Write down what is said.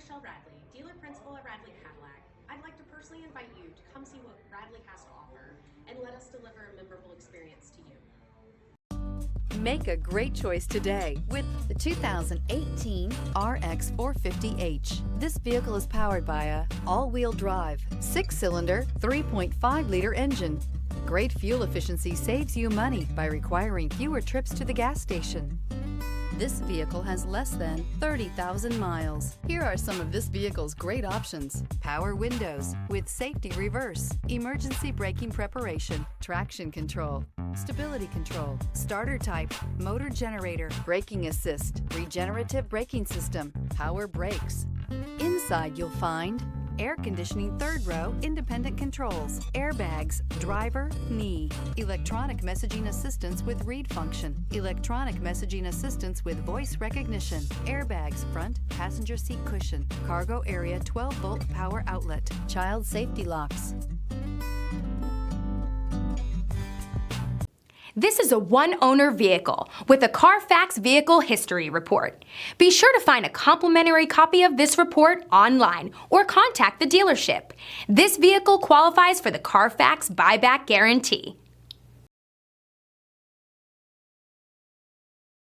Michelle Radley, dealer principal at Radley Cadillac. I'd like to personally invite you to come see what Radley has to offer and let us deliver a memorable experience to you. Make a great choice today with the 2018 RX 450h. This vehicle is powered by a all-wheel drive, 6-cylinder, 3.5-liter engine. Great fuel efficiency saves you money by requiring fewer trips to the gas station. This vehicle has less than 30,000 miles. Here are some of this vehicle's great options: power windows with safety reverse, emergency braking preparation, traction control, stability control, starter type, motor generator, braking assist, regenerative braking system, power brakes. Inside you'll find air conditioning third row independent controls, airbags, driver, knee, electronic messaging assistance with read function, electronic messaging assistance with voice recognition, airbags front, passenger seat cushion, cargo area 12-volt power outlet, child safety locks. This is a one-owner vehicle with a Carfax Vehicle History Report. Be sure to find a complimentary copy of this report online or contact the dealership. This vehicle qualifies for the Carfax Buyback Guarantee.